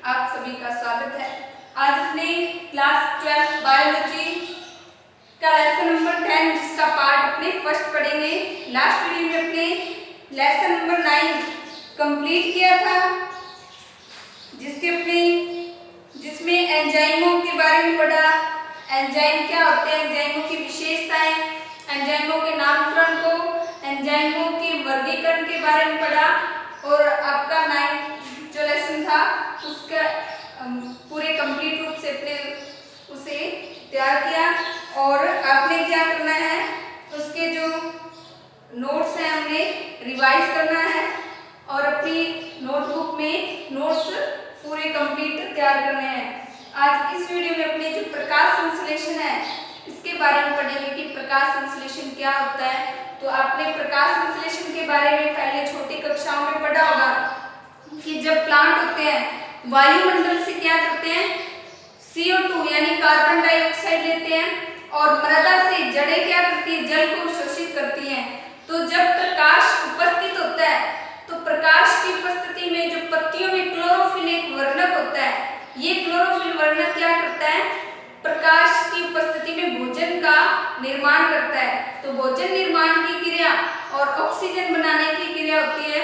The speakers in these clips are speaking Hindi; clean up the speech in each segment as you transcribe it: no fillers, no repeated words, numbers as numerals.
आप सभी का स्वागत है। आज अपने क्लास 12 बायोलॉजी का लेसन नंबर 10 जिसका पार्ट अपने फर्स्ट पढ़ेंगे। लास्ट वीडियो में अपने लेसन नंबर 9 कंप्लीट किया था, जिसमें एंजाइमों के बारे में पढ़ा। एंजाइम क्या होते हैं, एंजाइमों की विशेषताएं, एंजाइमों के नामकरण को, एंजाइमों के वर्गीकरण के बारे में पढ़ा। और आपका 9 जो लेसन था उसका पूरे कंप्लीट रूप से अपने उसे तैयार किया। और आपने क्या करना है, उसके जो नोट्स हैं उन्हें रिवाइज करना है और अपनी नोटबुक में नोट्स पूरे कंप्लीट तैयार करने हैं। आज इस वीडियो में अपने जो प्रकाश संश्लेषण है इसके बारे में पढ़ेंगे कि प्रकाश संश्लेषण क्या होता है। तो आपने प्रकाश संश्लेषण के बारे में पहले छोटी कक्षाओं में पढ़ा होगा कि जब प्लांट होते हैं वायुमंडल से क्या करते हैं, CO2 यानी कार्बन डाइऑक्साइड लेते हैं और मृदा से जड़ें क्या करती है, जल को शोषित करती हैं। तो जब प्रकाश उपस्थित होता है तो प्रकाश की उपस्थिति में जो पत्तियों में क्लोरोफिल एक वर्णक होता है, ये क्लोरोफिल वर्णक क्या करता है, प्रकाश की उपस्थिति में भोजन का निर्माण करता है। तो भोजन निर्माण की क्रिया और ऑक्सीजन बनाने की क्रिया होती है,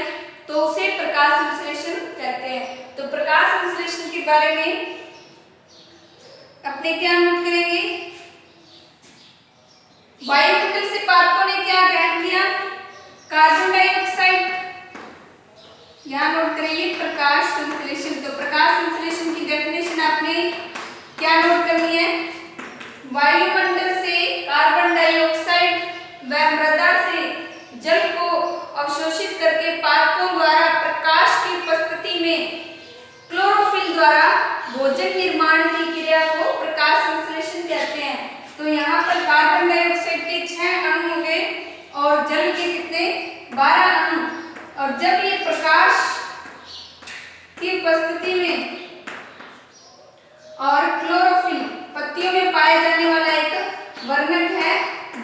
तो उसे प्रकाश संश्लेषण कहते हैं। तो प्रकाश संश्लेषण के बारे में अपने क्या नोट करेंगे, वायुमंडल से पादपों ने क्या ग्रहण किया, कार्बन डाइऑक्साइड, यहाँ नोट करेंगे प्रकाश संश्लेषण। तो प्रकाश संश्लेषण की डेफिनेशन आपने क्या नोट करनी है, वायुमंडल से कार्बन डाइऑक्साइड व मृदा से जल को अवशोषित करके पादपों द्वारा प्रकाश की उपस्थिति में क्लोरोफिल द्वारा भोजन निर्माण की क्रिया को प्रकाश संश्लेषण कहते हैं। तो यहाँ पर कार्बन डाइऑक्साइड के 6 अणु होंगे और जल के कितने, 12 अणु। और जब ये प्रकाश की उपस्थिति में और क्लोरोफिल पत्तियों में पाए जाने वाला एक वर्णक है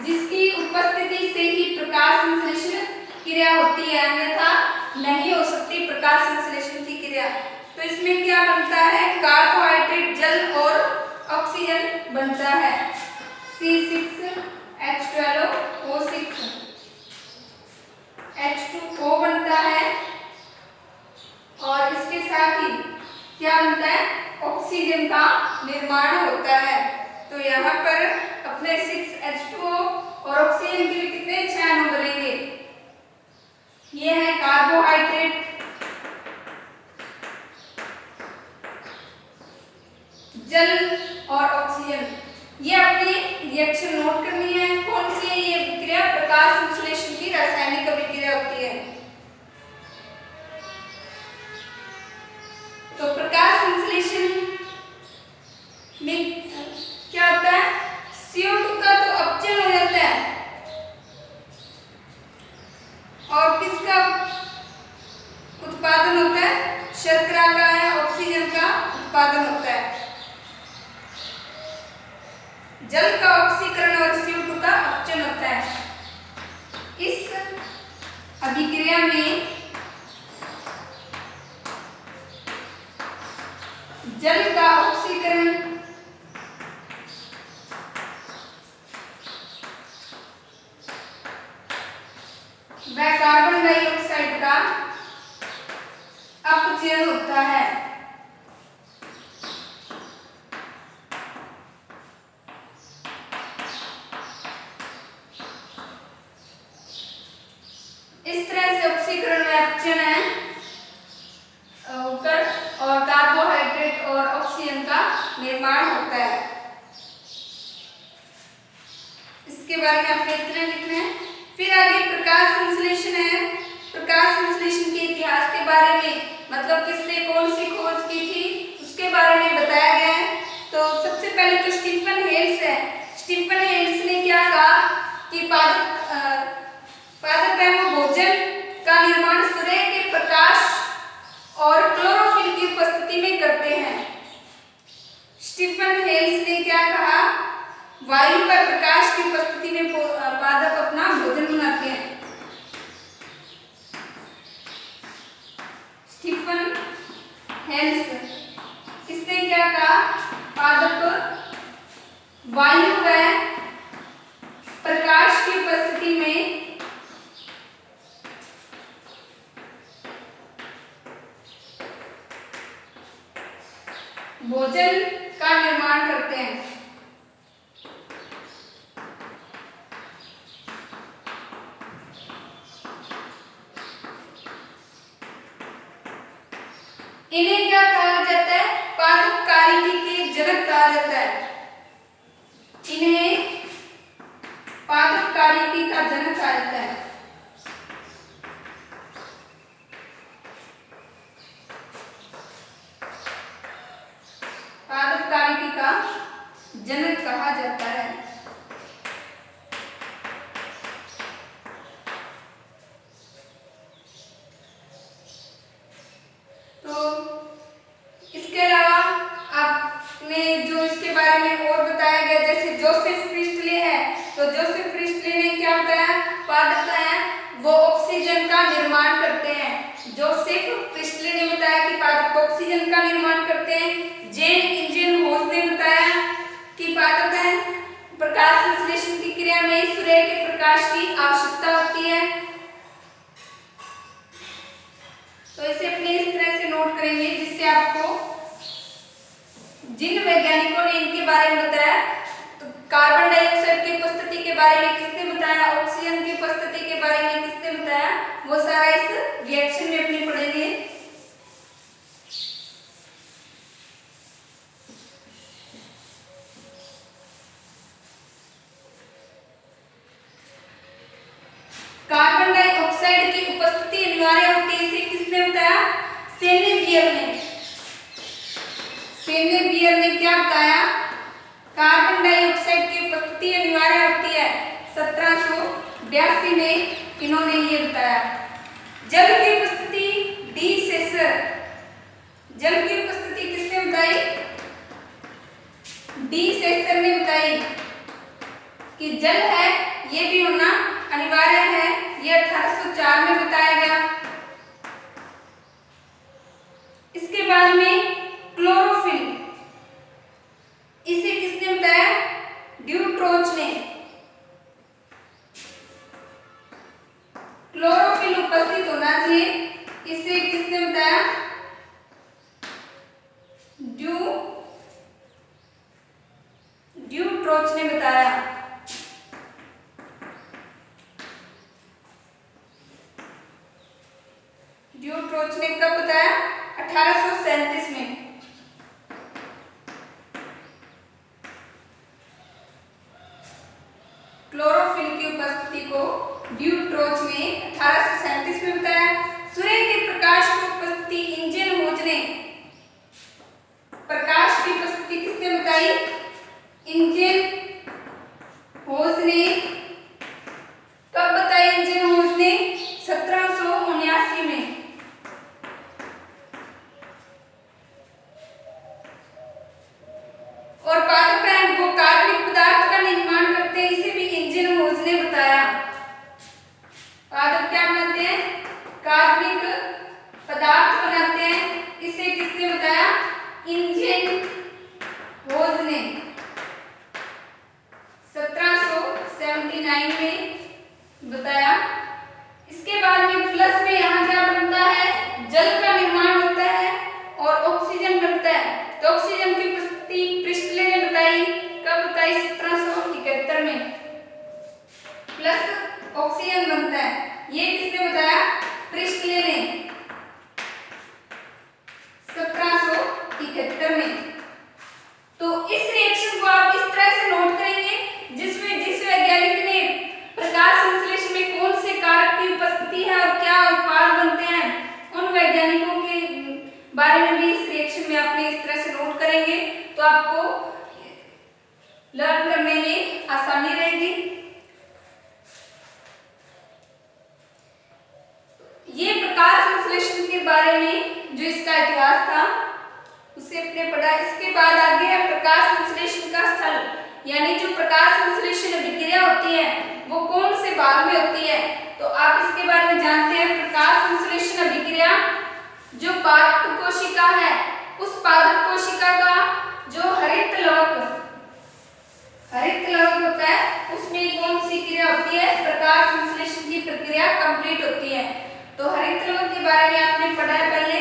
जिसकी उपस्थिति से ही प्रकाश संश्लेषण क्रिया होती है, अन्यथा नहीं हो सकती प्रकाश संश्लेषण की क्रिया। तो इसमें क्या बनता है, कार्बोहाइड्रेट, जल और ऑक्सीजन बनता है, C6H12O6, H2O बनता है और इसके साथ ही क्या बनता है, ऑक्सीजन का निर्माण होता है। तो यहाँ पर अपने 6H2O और ऑक्सीजन के लिए कितने 6 अणु बनेंगे, ये है कार्बोहाइड्रेट, जल और ऑक्सीजन। ये अपनी रिएक्शन नोट करनी है, कौन सी है ये विक्रिया, प्रकाश संश्लेषण की रासायनिक अभिक्रिया होती है। तो प्रकाश संश्लेषण में क्या होता है, CO2 का तो अपचयन हो जाता है और किसका उत्पादन होता है, शर्करा का या ऑक्सीजन का उत्पादन होता है। जल का ऑक्सीकरण और CO2 का अपचयन होता है। इस अभिक्रिया में जल का ऑक्सीकरण व कार्बन डाइऑक्साइड का अपचयन होता है। इस तरह से ऑक्सीकरण व अपचयन है होकर और कार्बोहाइड्रेट और ऑक्सीजन का निर्माण होता है। इसके बारे में आपने इतना लिखना है। फिर आगे प्रकाश संश्लेषण है। प्रकाश संश्लेषण के इतिहास के बारे में, मतलब किसने कौन सी खोज की थी उसके बारे में बताया गया है। तो सबसे पहले तो स्टीफन हेल्स है। स्टीफन हेल्स ने क्या कहा कि पादप भोजन का निर्माण सूर्य के प्रकाश और क्लोरोफिल की उपस्थिति में करते हैं। स्टीफन हेल्स ने क्या कहा, वायु व प्रकाश की उपस्थिति में पादप अपना भोजन बनाते हैं। स्टीफन हेल्स क्या कहा, पादप वायु व प्रकाश की उपस्थिति में भोजन का निर्माण करते हैं। इन्हें क्या कहा जाता है, पादपकारिकी के जनक कहा जाता है। इन्हें पादपकारिकी का जनक कहा जाता है। पादपकारिकी का जनक कहा जाता है। तो इसके अलावा आपने जो इसके बारे में और बताया गया, जैसे जोसेफ प्रिस्टले है, तो जोसेफ प्रिस्टले ने क्या बताया, पादप है वो ऑक्सीजन का निर्माण करते हैं। जोसेफ प्रिस्टले ने बताया कि पादप ऑक्सीजन का निर्माण करते हैं। जेन इंजन होस ने बताया कि पादप है प्रकाश संश्लेषण की क्रिया में सूर्य के प्रकाश की आवश्यकता होती है। तो इसे अपने इस तरह से नोट करेंगे जिससे आपको जिन वैज्ञानिकों ने इनके बारे में बताया, तो कार्बन डाइऑक्साइड की उपस्थिति के बारे में किसने बताया, ऑक्सीजन की उपस्थिति के बारे में किसने बताया, वो सारा इस रिएक्शन में अपने पढ़ेंगे। कार्बन डाइऑक्साइड की उपस्थिति अनिवार्य होती है, इसे किसने बताया, सेनेबियर ने। सेनेबियर ने क्या बताया, कार्बन डाइऑक्साइड की उपस्थिति अनिवार्य होती है। 1782 में इन्होंने ये बताया। जल की उपस्थिति डी सेसर, जल की उपस्थिति किसने बताई, डी सेसर ने बताई कि जल है ये भी होना अनिवार्य है। ये 1804 में बताया गया। इसके बाद में क्लोरोफिल, इसे किसने बताया, ड्यूट्रोच ने। क्लोरोफिल उपस्थित होना चाहिए, इसे किसने बताया, ड्यूट्रोच ने बताया। ड्यूट्रोच ने कब बताया, 1837 में। क्लोरोफिल की उपस्थिति को ड्यूट्रोच ने 1837 में बताया। सूर्य के प्रकाश की उपस्थिति इंजन होज ने, प्रकाश की उपस्थिति किसने बताई, इंजन होज ने। कब बताई इंजन होज ने, 1779 में। और पादप है वो कार्बनिक पदार्थ का निर्माण करते हैं, इसे भी इंजन होज ने बताया। पादप क्या बनाते हैं, कार्बनिक पदार्थ बनाते हैं, इसे किसने बताया, इंजन होज ने 1779 में बताया। इसके बाद में प्लस में यहाँ क्या बनता है, जल का निर्माण होता है और ऑक्सीजन बनता है। तो ऑक्सीजन की उपस्थिति प्रिस्टले ने बताई, कब बताई, 1771 में। प्लस ऑक्सीजन बनता है, ये किसने बताया, प्रिस्टले ने 1771 में। तो इस रिएक्शन को आप इस तरह से नोट करेंगे जिसमें जिस वैज्ञानिक ने प्रकाश संश्लेषण में कौन से कारक की उपस्थिति है और क्या उत्पाद बनते हैं, उन वैज्ञानिकों के बारे में भी इस रिएक्शन में आपने इस तरह से नोट करेंगे तो आपको लर्न करने में आसानी रहेगी। ये प्रकाश संश्लेषण के बारे में जो इसका इतिहास था उसे अपने पढ़ा। इसके बाद आगे है प्रकाश संश्लेषण का स्थल, यानी जो प्रकाश संश्लेषण अभिक्रिया होती है वो कौन से भाग में होती है। तो आप इसके बारे में जानते हैं, प्रकाश संश्लेषण अभिक्रिया जो पादप कोशिका है उस पादप कोशिका का प्रक्रिया कंप्लीट होती है। तो हरित लवक के बारे में आपने पढ़ा है पहले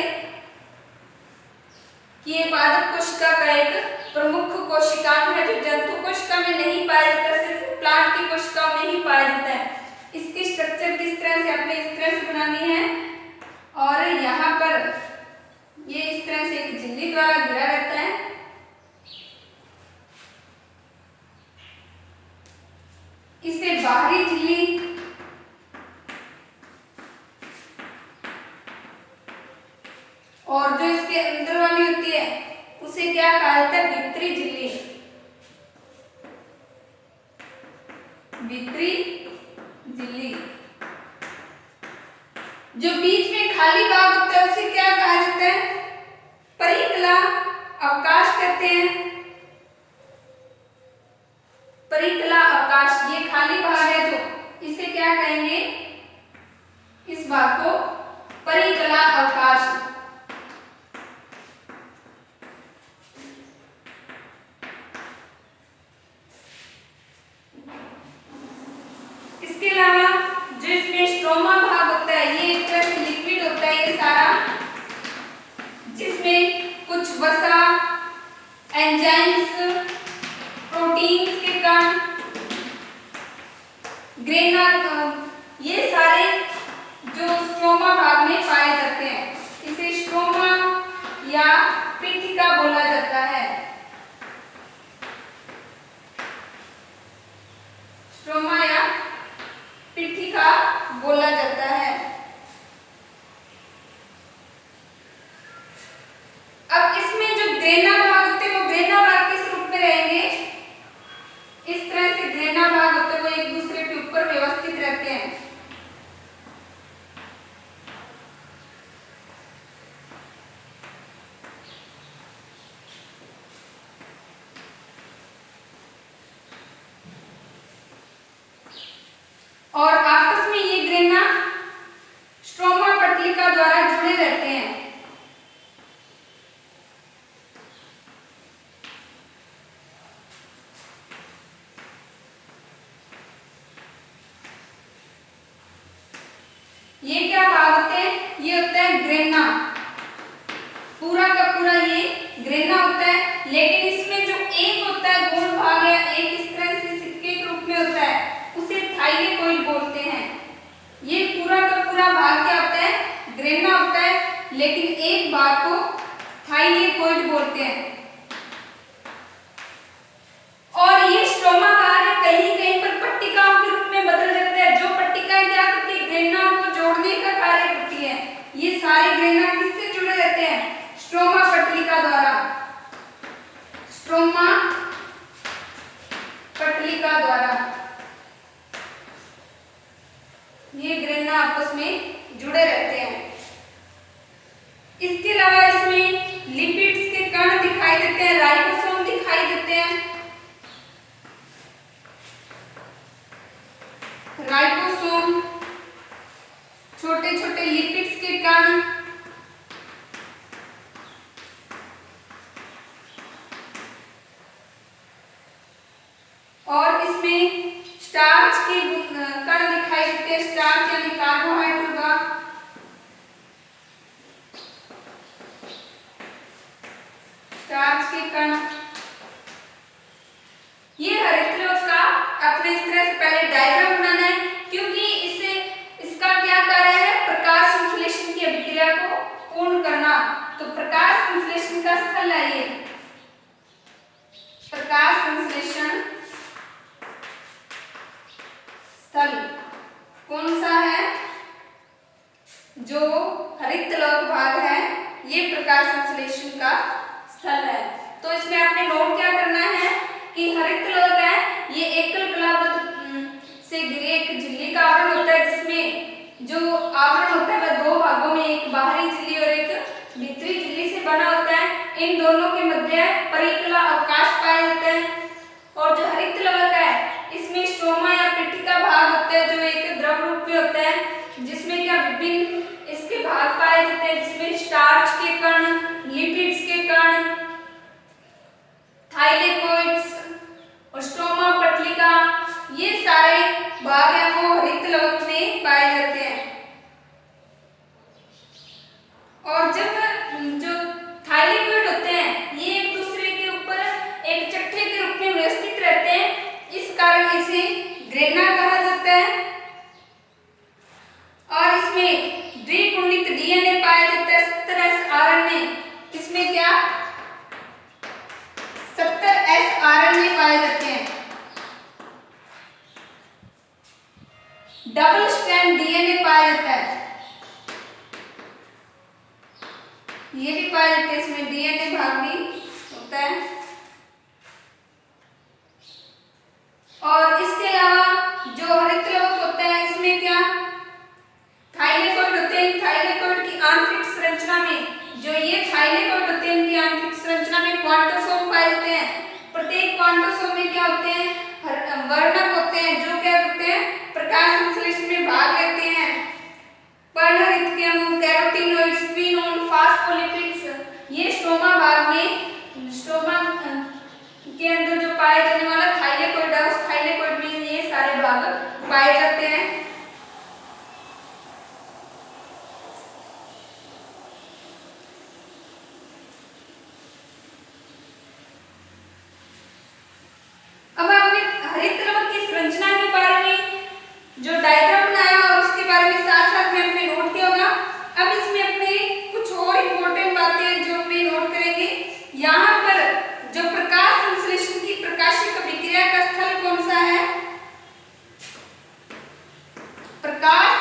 कि ये पादप कोशिका का एक प्रमुख कोशिकांग है जो जंतु कोशिका में नहीं पाया जाता, सिर्फ प्लांट की कोशिकाओं में ही पाया जाता है। इसकी स्ट्रक्चर किस तरह से आपने इस तरह से बनानी है और यहाँ पर ये इस तरह से एक झिल्ली द्वारा घिरा रहता है। इसे बाहरी झिल्ली और जो इसके अंदर वाली होती है उसे क्या कहा जाता है? भीतरी झिल्ली। भीतरी झिल्ली। जो बीच में खाली भाग होता है उसे क्या कहा जाता है? परिकला अवकाश कहते हैं। परिकला अवकाश, ये खाली भाग है जो, इसे क्या कहेंगे? इस भाग को परिकला अवकाश। इसके अलावा जो इसमें स्ट्रोमा भाग होता है ये एक तरह से लिक्विड होता है ये सारा, जिसमें कुछ वसा, एंजाइम्स, प्रोटीन्स के कण, ग्रेना, ये सारे जो स्ट्रोमा भाग में पाए जाते हैं। इसे स्ट्रोमा या पीठिका बोला जाता है। स्ट्रोमा या पीठिका बोला जाता है। अब इसमें जो ग्रेना भाग होते हैं वो ग्रेना भाग किस रूप में रहेंगे? इस तरह से ग्रेना भाग होते हैं, वो एक दूसरे के ऊपर व्यवस्थित रहते हैं। और आपस में ये ग्रेना स्ट्रोमा पटलिका द्वारा जुड़े रहते हैं। ये क्या भाग होते हैं? ये होता है ग्रेना, पूरा का पूरा ये ग्रेना होता है। लेकिन इसमें जो एक होता है गोल भाग या एक इस तरह से सिक्के के रूप में होता है उसे थाइलेकोइड बोलते हैं। ये पूरा का पूरा भाग क्या होता है? ग्रेना होता है, लेकिन एक भाग को थाइलेकोइड बोलते हैं। और ये स्ट्रोमा भाग है, कहीं कहीं पर पट्टिकाओं के रूप में बदल जाता है। जो पट्टिकाएं क्या करती है? ग्रेना को जोड़ने का कार्य करती है। ये सारे ग्रेना किससे जुड़े रहते हैं? स्ट्रोमा पटलिका द्वारा। स्ट्रोमा पटलिका द्वारा ये ग्रेना आपस में जुड़े रहते हैं। इसके अलावा इसमें लिपिड्स के कण दिखाई देते हैं, राइबोसोम दिखाई देते हैं। राइबोसोम, छोटे छोटे लिपिड्स के कण, और इसमें स्टार्च के कण दिखाई देते हैं। स्टार्च यानी कार्बोहाइड्रेट होगा। स्टार्च के कण, ये हरित लवक का अपने इस तरह से पहले डायग्राम बनाना है, क्योंकि इससे इसका क्या कार्य है? प्रकाश संश्लेषण की अभिक्रिया को पूर्ण करना। तो प्रकाश संश्लेषण का स्थल है ये। प्रकाश संश्लेषण स्थल कौन सा है? जो हरित लवक भाग है ये प्रकाश संश्लेषण का स्थल है। तो इसमें आपने नोट क्या करना है कि हरित लवक है ये एकल कलाबद्ध से घिरे एक झिल्ली का आवरण होता है, जिसमें जो आवरण होता है वह दो भागों में, एक बाहरी झिल्ली और एक भीतरी झिल्ली से बना होता है। इन दोनों के मध्य परिकला अवकाश पाया जाता है। और जो हरित लवक है इसमें स्ट्रोमा या पीठिका भाग होता है जो एक द्रव रूप में होता है, जिसमें क्या विभिन्न इसके भाग पाए जाते हैं, जिसमें स्टार्च के कण, लिपिड्स के कण, थाइलेकोइड्स और स्ट्रोमा पटलिका, ये सारे भाग हैं वो हरित लवक में पाए और जब जो थाइलेकोइड होते हैं ये एक दूसरे के ऊपर एक चट्टे के रूप में व्यवस्थित रहते हैं, इस कारण इसे ग्रेना कहा जाता है। और इसमें द्विकुंडित डीएनए पाया जाता है 70S आरएनए। इसमें क्या 70S आरएनए पाए जाते हैं। डबल स्ट्रैंड डीएनए पाया जाता है, ये भी पाया जाता है, इसमें डीएनए भाग भी होता है। और इसके अलावा जो हरितलवक होता है इसमें क्या थाइलेकोइड होते हैं। थाइलेकोइड की आंतरिक संरचना में जो ये थाइलेकोइड होते हैं इनकी आंतरिक संरचना में क्वांटोसोम पाए जाते हैं। प्रत्येक क्वांटोसोम में क्या होते हैं वर्णक होते हैं जो क्या करते हैं प्रकाश संश्लेषण में भाग लेते हैं। पर्णहरित के अणु, कैरोटीनॉइड्स, क्विनोन, फास्फोलिपिड्स ये स्ट्रोमा भाग में स्ट्रोमा के अंदर जो पाए जाने वाला थाइलेकोइड है उस थाइलेकोइड में ये सारे भाग पाए जाते हैं। अब हमने हरितलवक की संरचना के बारे में जो डायग्राम बनाया और उसके बारे में साथ साथ में हमने नोट किया होगा। अब इसमें अपने कुछ और इम्पोर्टेंट बातें जो हमने नोट करेंगे। यहाँ पर जो प्रकाश संश्लेषण की प्रकाशिक अभिक्रिया का स्थल कौन सा है, प्रकाश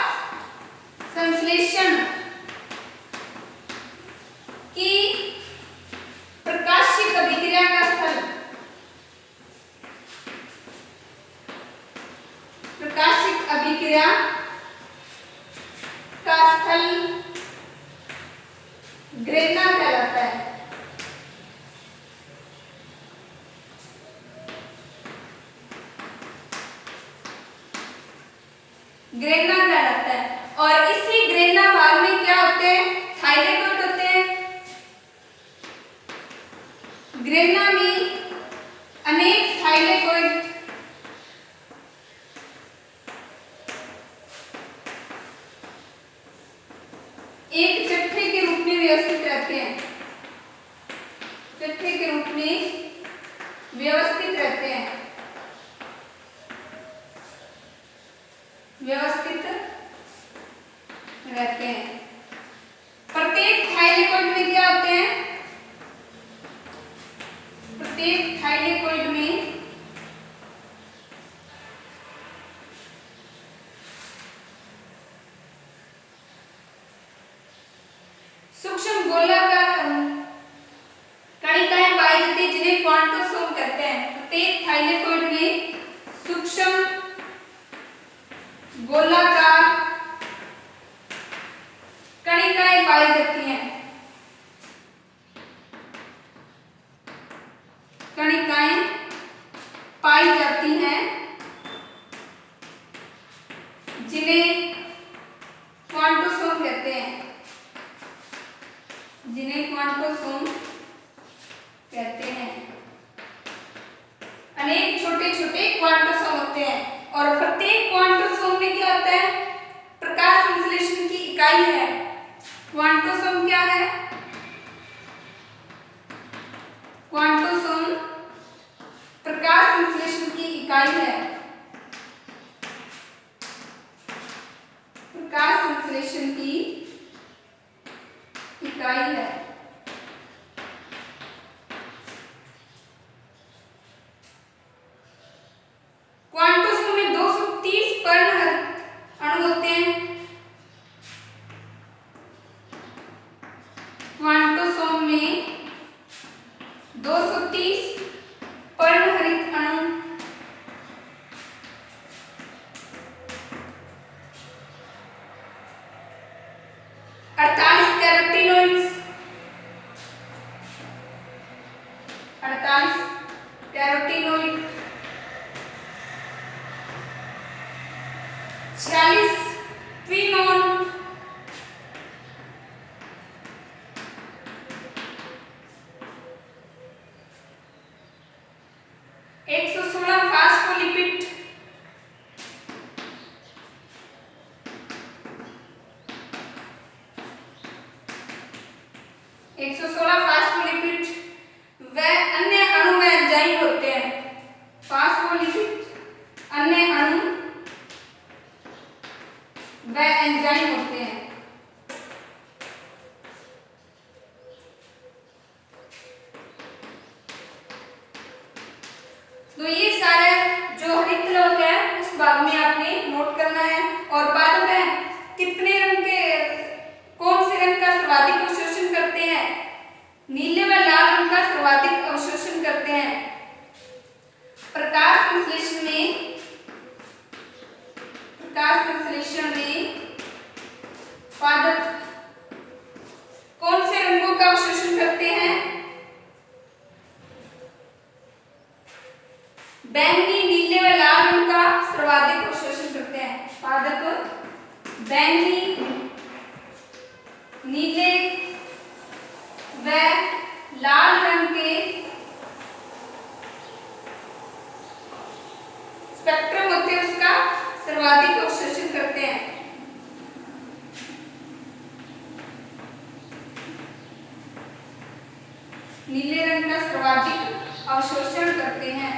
संश्लेषण की प्रकाशिक अभिक्रिया का स्थल, प्रकाशिक अभिक्रिया का स्थल ग्रेना कहलाता है। ग्रेना कहलाता है। और इसी ग्रेना भाग में क्या होते हैं थाइलेकोइड होते हैं। ग्रेना में अनेक थाइलेकोइड एक चट्टे के रूप में व्यवस्थित रहते हैं, चट्टे के रूप में व्यवस्थित रहते हैं, व्यवस्थित रहते हैं। प्रत्येक थाइलेकोइड में क्या होते हैं, प्रत्येक थाइलेकोइड में सूक्ष्म गोलाकार कणिकाएं पाई जाती है जिन्हें क्वांटोसोम कहते हैं। प्रत्येक थाइलेकोइड में सूक्ष्म गोलाकार कणिकाएं पाई जाती हैं, कणिकाएं पाई जाती हैं जिन्हें क्वांटोसोम कहते हैं, जिन्हें क्वांटोसोम कहते हैं। अनेक छोटे छोटे क्वांटोसोम होते हैं और प्रत्येक क्वांटोसोम में क्या होता है प्रकाश संश्लेषण की इकाई है। क्वांटोसोम क्या है, क्वांटोसोम प्रकाश संश्लेषण की इकाई है, प्रकाश संश्लेषण की इकाई है। क्वांटोसोम में 230 पर्णहरित अणु होते हैं। क्वांटोसोम में 230 पर्णहरित अणु, 48 carotenoids, 48 carotenoid, 46 quinone, 116 phospholipid, 1 116 phospholipid व अन्य अणु व एंजाइम होते हैं। फास्फोलिपिड अन्य अणु व एंजाइम होते हैं। तो ये सारे जो हरित लवक है उस भाग में आपने नोट करना है। और बाद में कितने रंग के कौन से रंग का सर्वाधिक अवशोषण करते हैं? नीले व लाल रंग का सर्वाधिक अवशोषण करते हैं। प्रकाश संश्लेषण में पादप कौन से रंगों का अवशोषण करते हैं? बैंगनी, नीले व लाल रंग का सर्वाधिक अवशोषण करते हैं। पादप बैंगनी, नीले व लाल रंग के स्पेक्ट्रम होते हैं उसका सर्वाधिक अवशोषण करते हैं। नीले रंग का सर्वाधिक अवशोषण करते हैं।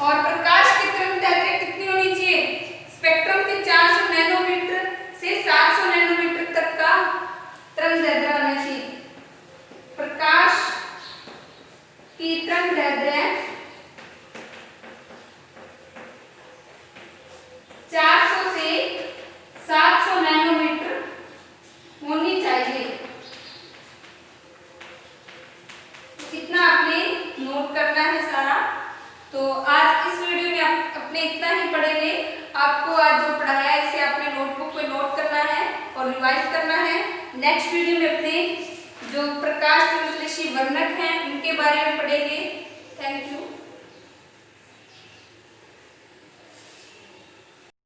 और प्रकाश की तरंगदैर्घ्य कितनी होनी चाहिए? स्पेक्ट्रम के 400 नैनोमीटर से 700 नैनोमीटर तक का तरंगदैर्घ्य होना चाहिए। प्रकाश की तरंगदैर्घ्य 400 से 700 नैनोमीटर होनी चाहिए। कितना आपने नोट करना है सारा। तो आज इस वीडियो में आप अपने इतना ही पढ़ेंगे। आपको आज जो पढ़ाया है इसे अपने नोटबुक पे नोट करना है और रिवाइज करना है। नेक्स्ट वीडियो में अपने जो प्रकाश संश्लेषी वर्णक हैं उनके बारे में पढ़ेंगे। Thank you.